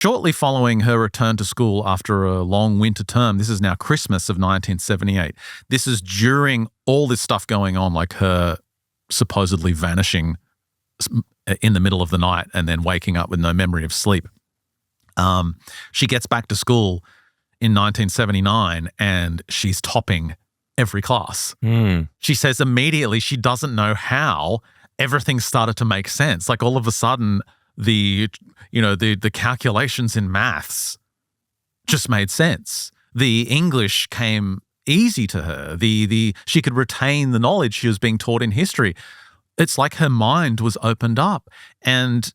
Shortly following her return to school after a long winter term, this is now Christmas of 1978. This is during all this stuff going on, like her supposedly vanishing in the middle of the night and then waking up with no memory of sleep. She gets back to school in 1979 and she's topping every class. She says immediately she doesn't know how everything started to make sense. Like all of a sudden, the calculations in maths just made sense. The English came easy to her. She could retain the knowledge she was being taught in history. It's like her mind was opened up. And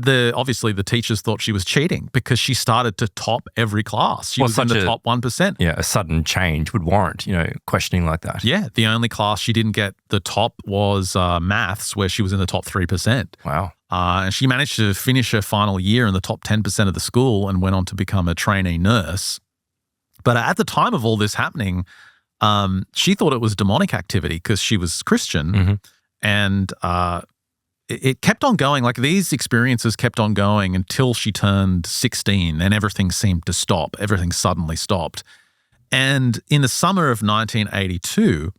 obviously the teachers thought she was cheating because she started to top every class. She was in the top 1%. Yeah, a sudden change would warrant, questioning like that. Yeah, the only class she didn't get the top was maths, where she was in the top 3%. Wow. And she managed to finish her final year in the top 10% of the school and went on to become a trainee nurse. But at the time of all this happening, she thought it was demonic activity because she was Christian. And it kept on going. Like these experiences kept on going until she turned 16 and everything seemed to stop. Everything suddenly stopped. And in the summer of 1982,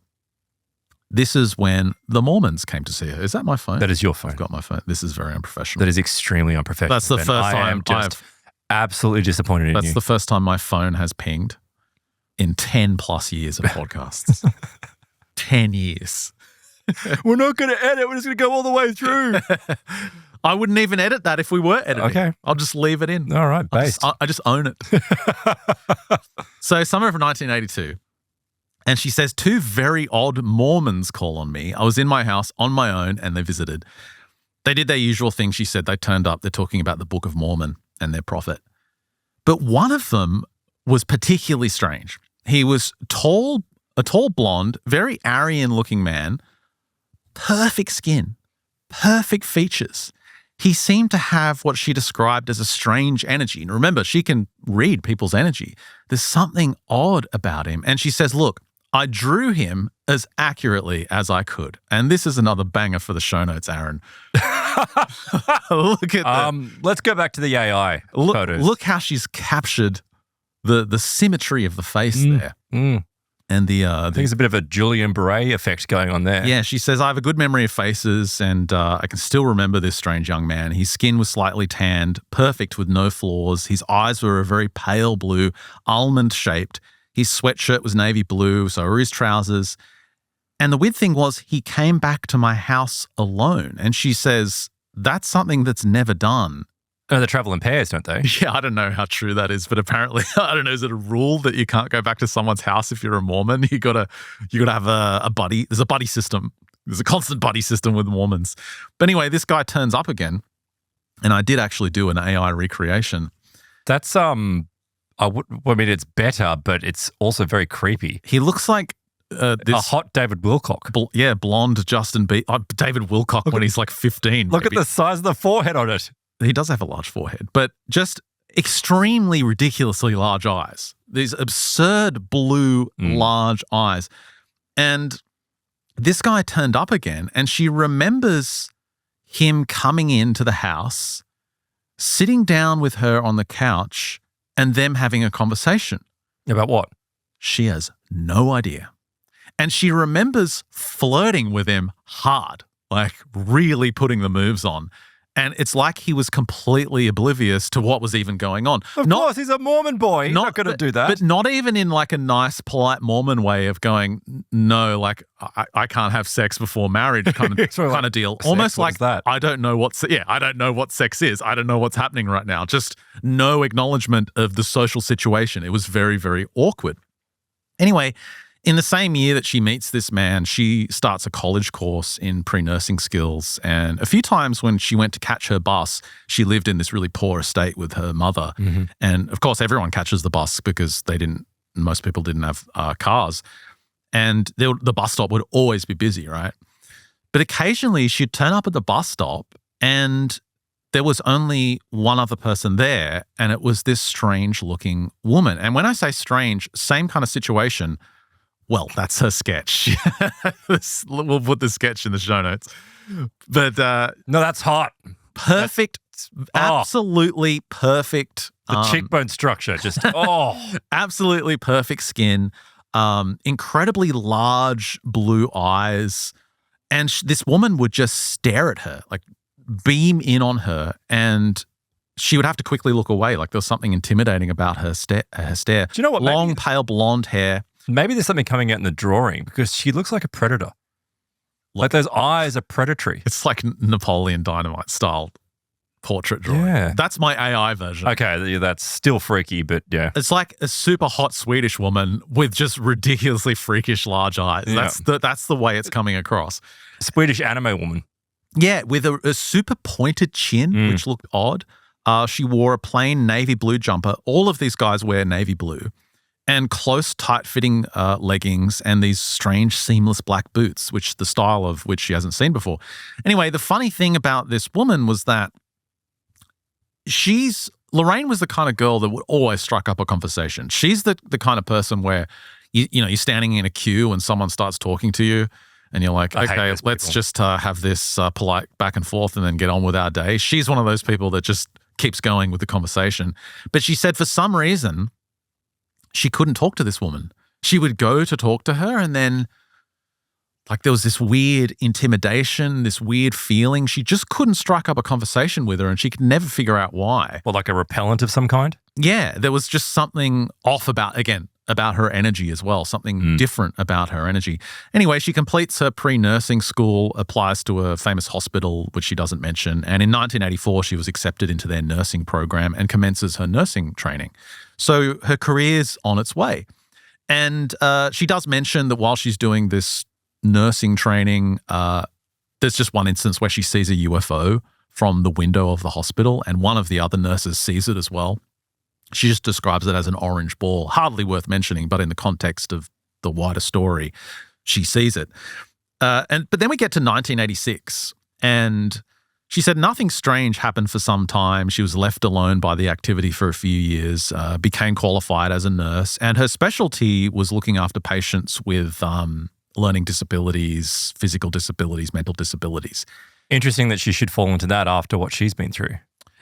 this is when the Mormons came to see her. Is that my phone? That is your phone. I've got my phone. This is very unprofessional. That is extremely unprofessional. That's the first time I am just absolutely disappointed in you. That's the first time my phone has pinged in 10 plus years of podcasts. 10 years. We're not going to edit. We're just going to go all the way through. I wouldn't even edit that if we were editing. Okay. I'll just leave it in. All right, based. I just own it. So summer of 1982. And she says, 2 very odd Mormons call on me. I was in my house on my own and they visited. They did their usual thing. She said they turned up. They're talking about the Book of Mormon and their prophet. But one of them was particularly strange. He was a tall blonde, very Aryan-looking man, perfect skin, perfect features. He seemed to have what she described as a strange energy. And remember, she can read people's energy. There's something odd about him. And she says, look, I drew him as accurately as I could. And this is another banger for the show notes, Aaron. Look at let's go back to the AI photos. Look how she's captured the symmetry of the face there. And I think there's a bit of a Julian Beret effect going on there. Yeah, she says, I have a good memory of faces and I can still remember this strange young man. His skin was slightly tanned, perfect with no flaws. His eyes were a very pale blue, almond-shaped. His sweatshirt was navy blue, so were his trousers. And the weird thing was he came back to my house alone. And she says, that's something that's never done. Oh, they travel in pairs, don't they? Yeah, I don't know how true that is, but apparently, I don't know, is it a rule that you can't go back to someone's house if you're a Mormon? You gotta have a buddy. There's a buddy system. There's a constant buddy system with Mormons. But anyway, this guy turns up again, and I did actually do an AI recreation. That's it's better, but it's also very creepy. He looks like a hot David Wilcock. Blonde Justin Bieber. David Wilcock when he's like 15. Look at the size of the forehead on it. He does have a large forehead, but just extremely ridiculously large eyes. These absurd blue, large eyes. And this guy turned up again, and she remembers him coming into the house, sitting down with her on the couch, and them having a conversation. About what? She has no idea. And she remembers flirting with him hard, like really putting the moves on. And it's like he was completely oblivious to what was even going on. Of course, he's a Mormon boy. He's not going to do that. But not even in like a nice, polite Mormon way of going, no, like I can't have sex before marriage kind of deal. Sex, almost like that? I don't know what sex is. I don't know what's happening right now. Just no acknowledgement of the social situation. It was very, very awkward. Anyway, in the same year that she meets this man, she starts a college course in pre-nursing skills. And a few times when she went to catch her bus, she lived in this really poor estate with her mother. Mm-hmm. And of course, everyone catches the bus because most people didn't have cars. And the bus stop would always be busy, right? But occasionally she'd turn up at the bus stop and there was only one other person there, and it was this strange-looking woman. And when I say strange, same kind of situation. Well, that's her sketch. We'll put the sketch in the show notes. But no, that's hot. Perfect Absolutely perfect. The cheekbone structure, just, Absolutely perfect skin, incredibly large blue eyes. And this woman would just stare at her, like beam in on her, and she would have to quickly look away. Like there was something intimidating about her stare. Do you know what? Long, pale blonde hair. Maybe there's something coming out in the drawing because she looks like a predator. Like those eyes are predatory. It's like Napoleon Dynamite style portrait drawing. Yeah. That's my AI version. Okay, that's still freaky, but yeah. It's like a super hot Swedish woman with just ridiculously freakish large eyes. Yeah. That's the way it's coming across. Swedish anime woman. Yeah, with a super pointed chin, which looked odd. She wore a plain navy blue jumper. All of these guys wear navy blue. And close, tight-fitting leggings and these strange, seamless black boots, which the style of which she hasn't seen before. Anyway, the funny thing about this woman was that Lorraine was the kind of girl that would always strike up a conversation. She's the kind of person where, you're standing in a queue and someone starts talking to you and you're like, okay, let's just have this polite back and forth and then get on with our day. She's one of those people that just keeps going with the conversation. But she said for some reason, she couldn't talk to this woman. She would go to talk to her and then like there was this weird intimidation, this weird feeling. She just couldn't strike up a conversation with her and she could never figure out why. Well, like a repellent of some kind? Yeah, there was just something off about her energy as well, something different about her energy. Anyway, she completes her pre-nursing school, applies to a famous hospital, which she doesn't mention, and in 1984, she was accepted into their nursing program and commences her nursing training. So her career's on its way. And she does mention that while she's doing this nursing training, there's just one instance where she sees a UFO from the window of the hospital, and one of the other nurses sees it as well. She just describes it as an orange ball, hardly worth mentioning, but in the context of the wider story, she sees it. But then we get to 1986, and she said nothing strange happened for some time. She was left alone by the activity for a few years, became qualified as a nurse, and her specialty was looking after patients with learning disabilities, physical disabilities, mental disabilities. Interesting that she should fall into that after what she's been through.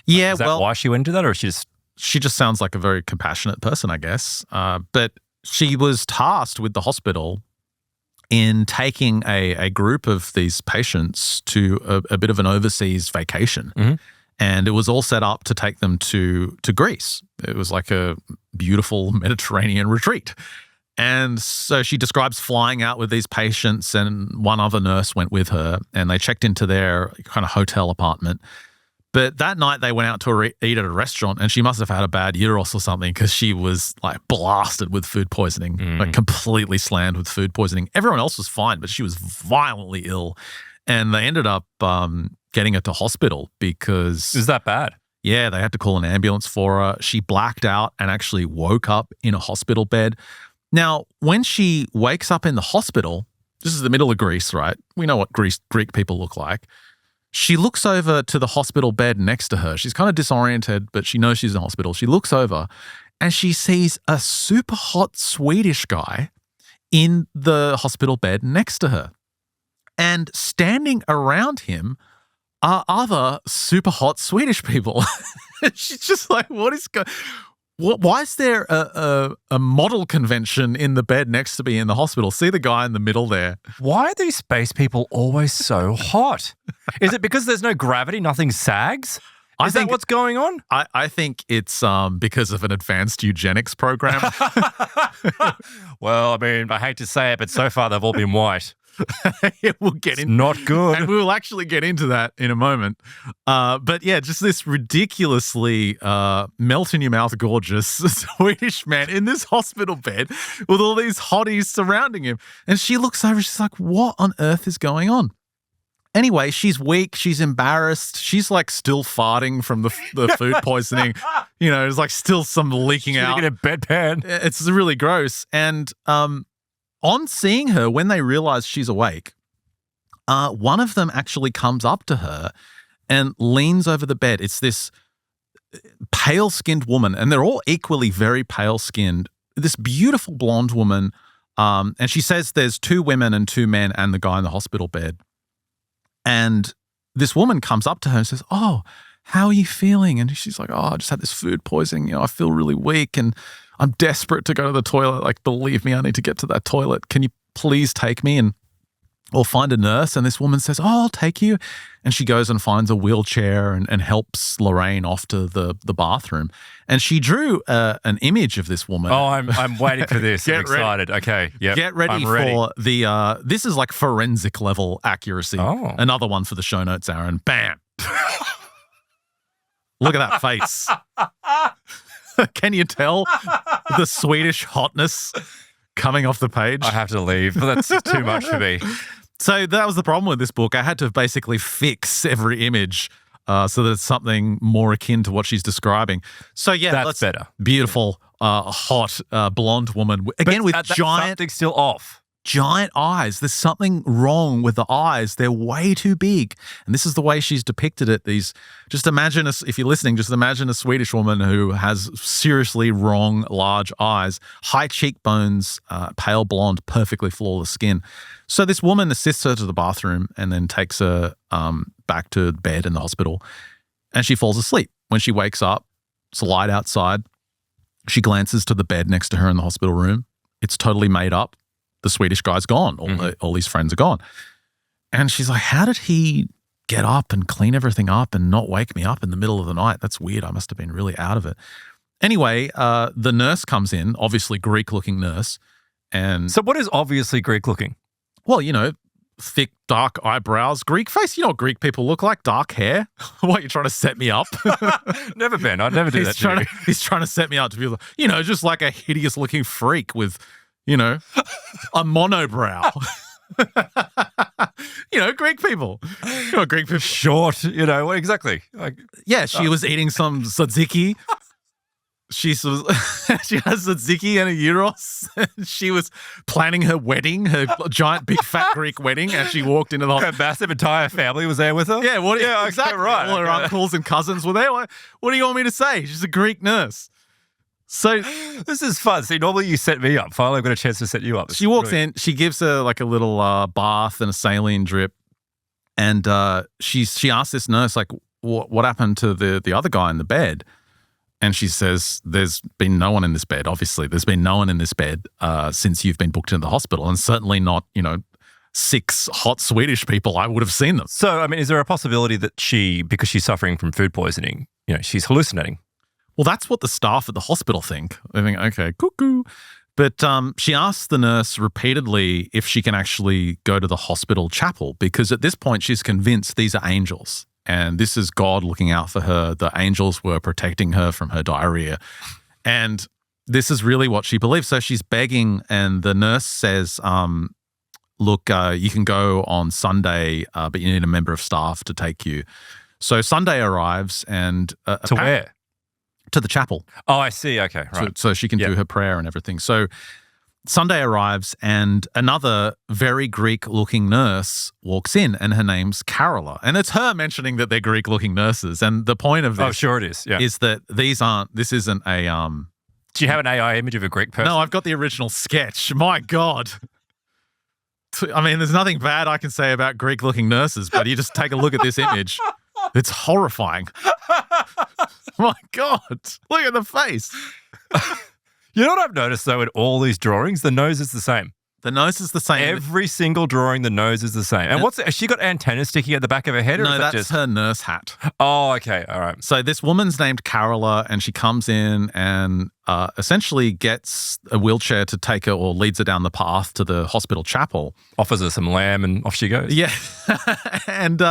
Yeah, Is that why she went into that, or she just sounds like a very compassionate person, I guess. But she was tasked with the hospital in taking a group of these patients to a bit of an overseas vacation. Mm-hmm. And it was all set up to take them to Greece. It was like a beautiful Mediterranean retreat. And so she describes flying out with these patients, and one other nurse went with her, and they checked into their kind of hotel apartment. But that night they went out to eat at a restaurant, and she must have had a bad uterus or something because she was like blasted with food poisoning, like completely slammed with food poisoning. Everyone else was fine, but she was violently ill. And they ended up getting her to hospital because... Is that bad? Yeah, they had to call an ambulance for her. She blacked out and actually woke up in a hospital bed. Now, when she wakes up in the hospital, this is the middle of Greece, right? We know what Greek people look like. She looks over to the hospital bed next to her. She's kind of disoriented, but she knows she's in hospital. She looks over and she sees a super hot Swedish guy in the hospital bed next to her. And standing around him are other super hot Swedish people. She's just like, what is going on? Why is there a model convention in the bed next to me in the hospital? See the guy in the middle there. Why are these space people always so hot? Is it because there's no gravity, nothing sags? Is that what's going on? I think it's because of an advanced eugenics program. Well, I mean, I hate to say it, but so far they've all been white. Yeah, we'll get in. Not good. And we'll actually get into that in a moment. But yeah, just this ridiculously melt-in-your-mouth gorgeous Swedish man in this hospital bed with all these hotties surrounding him. And she looks over, she's like, what on earth is going on? Anyway, she's weak, she's embarrassed, she's like still farting from the food poisoning. You know, there's like still some leaking out. She's in a bedpan. It's really gross. And on seeing her, when they realize she's awake, one of them actually comes up to her and leans over the bed. It's this pale-skinned woman, and they're all equally very pale-skinned. This beautiful blonde woman, and she says there's 2 women and 2 men and the guy in the hospital bed. And this woman comes up to her and says, "Oh, how are you feeling? And she's like, I just had this food poisoning. I feel really weak and I'm desperate to go to the toilet. Like, believe me, I need to get to that toilet. Can you please take me or find a nurse? And this woman says, I'll take you. And she goes and finds a wheelchair and helps Lorraine off to the bathroom. And she drew an image of this woman. Oh, I'm waiting for this. I'm excited. Okay. Yep. Get ready for the, this is like forensic level accuracy. Oh. Another one for the show notes, Aaron. Bam. Look at that face. Can you tell the Swedish hotness coming off the page? I have to leave. That's too much for me. So that was the problem with this book. I had to basically fix every image so that it's something more akin to what she's describing. So yeah, that's better. Beautiful, hot, blonde woman. Again, with something's still off. Giant eyes. There's something wrong with the eyes. They're way too big. And this is the way she's depicted it. Just imagine if you're listening, just imagine a Swedish woman who has seriously wrong, large eyes, high cheekbones, pale blonde, perfectly flawless skin. So this woman assists her to the bathroom and then takes her back to bed in the hospital, and she falls asleep. When she wakes up, it's light outside. She glances to the bed next to her in the hospital room. It's totally made up. The Swedish guy's gone. All his friends are gone. And she's like, how did he get up and clean everything up and not wake me up in the middle of the night? That's weird. I must have been really out of it. Anyway, the nurse comes in, obviously Greek-looking nurse. And so what is obviously Greek-looking? Well, thick, dark eyebrows, Greek face. You know what Greek people look like? Dark hair. What, you're tmoney to set me up? Never been. I'd never do that to you. He's trying to set me up to be, just like a hideous-looking freak with a monobrow. Greek people. Greek people. Short, exactly. She was eating some tzatziki. She has tzatziki and a gyros. She was planning her wedding, her giant, big, fat Greek wedding, as she walked into the hospital. Her massive entire family was there with her? Yeah, exactly. Right. All her uncles and cousins were there. What do you want me to say? She's a Greek nurse. So this is fun. See, normally you set me up. Finally, I've got a chance to set you up. She walks in. She gives her like a little bath and a saline drip, and she asks this nurse like, "What happened to the other guy in the bed?" And she says, "There's been no one in this bed. Obviously, there's been no one in this bed since you've been booked into the hospital, and certainly not 6 hot Swedish people. I would have seen them." So, I mean, is there a possibility that because she's suffering from food poisoning, she's hallucinating? Well, that's what the staff at the hospital think. They think, okay, cuckoo. But she asks the nurse repeatedly if she can actually go to the hospital chapel, because at this point she's convinced these are angels and this is God looking out for her. The angels were protecting her from her diarrhea. And this is really what she believes. So she's begging, and the nurse says, look, you can go on Sunday, but you need a member of staff to take you. So Sunday arrives and... to where? To the chapel. Oh, I see. Okay, right. So she can do her prayer and everything. So Sunday arrives and another very Greek-looking nurse walks in, and her name's Carola. And it's her mentioning that they're Greek-looking nurses. And the point of this oh, sure it is. Yeah. is that this isn't a... Do you have an AI image of a Greek person? No, I've got the original sketch. My God. I mean, there's nothing bad I can say about Greek-looking nurses, but you just take a look at this image. It's horrifying. My God, look at the face. You know what I've noticed, though, in all these drawings? The nose is the same. The nose is the same. Every single drawing, the nose is the same. And has she got antennas sticking at the back of her head? Or no, is that's just her nurse hat. Oh, okay. All right. So this woman's named Carola, and she comes in and essentially gets a wheelchair to take her, or leads her down the path to the hospital chapel. Offers her some lamb and off she goes. Yeah. And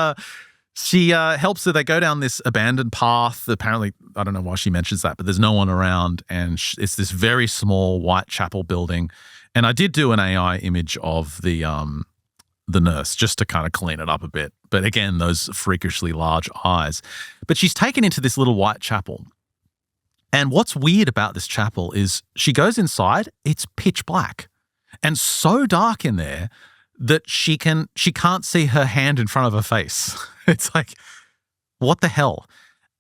she helps her. They go down this abandoned path. Apparently, I don't know why she mentions that, but there's no one around. And it's this very small white chapel building. And I did do an AI image of the nurse just to kind of clean it up a bit. But again, those freakishly large eyes. But she's taken into this little white chapel. And what's weird about this chapel is she goes inside, it's pitch black and so dark in there that she can't see her hand in front of her face. It's like, what the hell?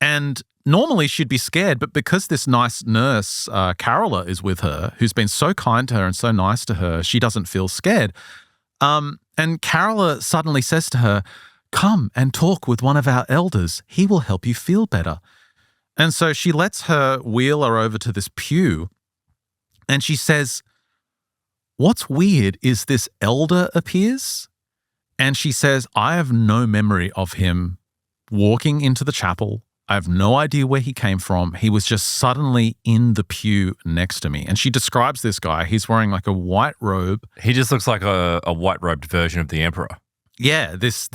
And normally she'd be scared, but because this nice nurse, Carola, is with her, who's been so kind to her and so nice to her, she doesn't feel scared. And Carola suddenly says to her, come and talk with one of our elders. He will help you feel better. And so she lets her wheel her over to this pew and she says, what's weird is this elder appears and she says, I have no memory of him walking into the chapel. I have no idea where he came from. He was just suddenly in the pew next to me. And she describes this guy. He's wearing like a white robe. He just looks like a white-robed version of the emperor. Yeah, this,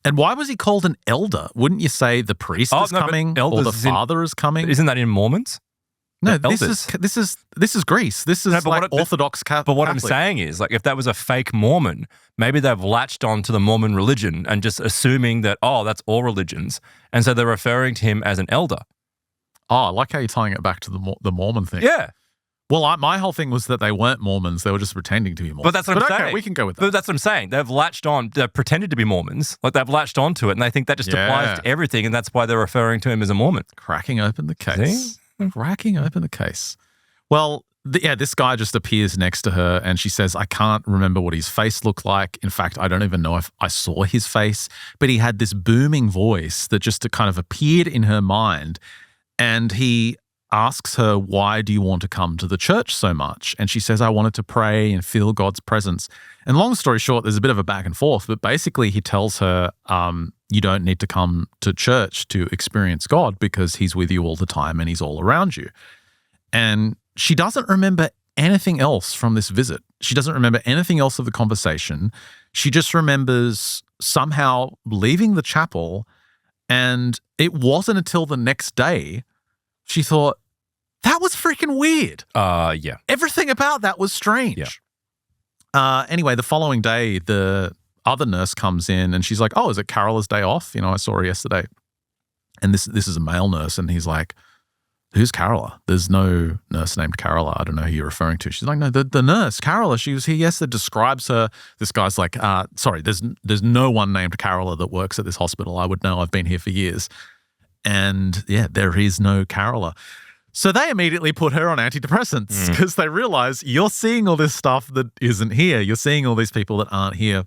and why was he called an elder? Wouldn't you say the priest is coming or the father is coming? Isn't that in Mormons? No, this is Greece. This is like Orthodox Catholic. But what I'm saying is, like, if that was a fake Mormon, maybe they've latched on to the Mormon religion and just assuming that, oh, that's all religions, and so they're referring to him as an elder. Oh, I like how you're tying it back to the Mormon thing. Yeah. Well, my whole thing was that they weren't Mormons. They were just pretending to be Mormons. But that's what I'm saying. Okay, we can go with that. But that's what I'm saying. They've latched on. They've pretended to be Mormons. Like, they've latched onto it, and they think that just applies to everything, and that's why they're referring to him as a Mormon. Cracking open the case. See? Cracking open the case. Well, this guy just appears next to her, and she says, I can't remember what his face looked like. In fact, I don't even know if I saw his face, but he had this booming voice that just kind of appeared in her mind, and he asks her, why do you want to come to the church so much? And she says, I wanted to pray and feel God's presence. And long story short, there's a bit of a back and forth, but basically he tells her, you don't need to come to church to experience God because he's with you all the time and he's all around you. And she doesn't remember anything else from this visit. She doesn't remember anything else of the conversation. She just remembers somehow leaving the chapel, and it wasn't until the next day she thought, that was freaking weird. Yeah. Everything about that was strange. Yeah. Anyway, the following day, the other nurse comes in and she's like, oh, is it Carola's day off? I saw her yesterday. And this is a male nurse, and he's like, who's Carola? There's no nurse named Carola. I don't know who you're referring to. She's like, no, the nurse, Carola, she was here yesterday, describes her. This guy's like, sorry, there's no one named Carola that works at this hospital. I would know. I've been here for years. And yeah, there is no Carola. So they immediately put her on antidepressants because they realize you're seeing all this stuff that isn't here. You're seeing all these people that aren't here.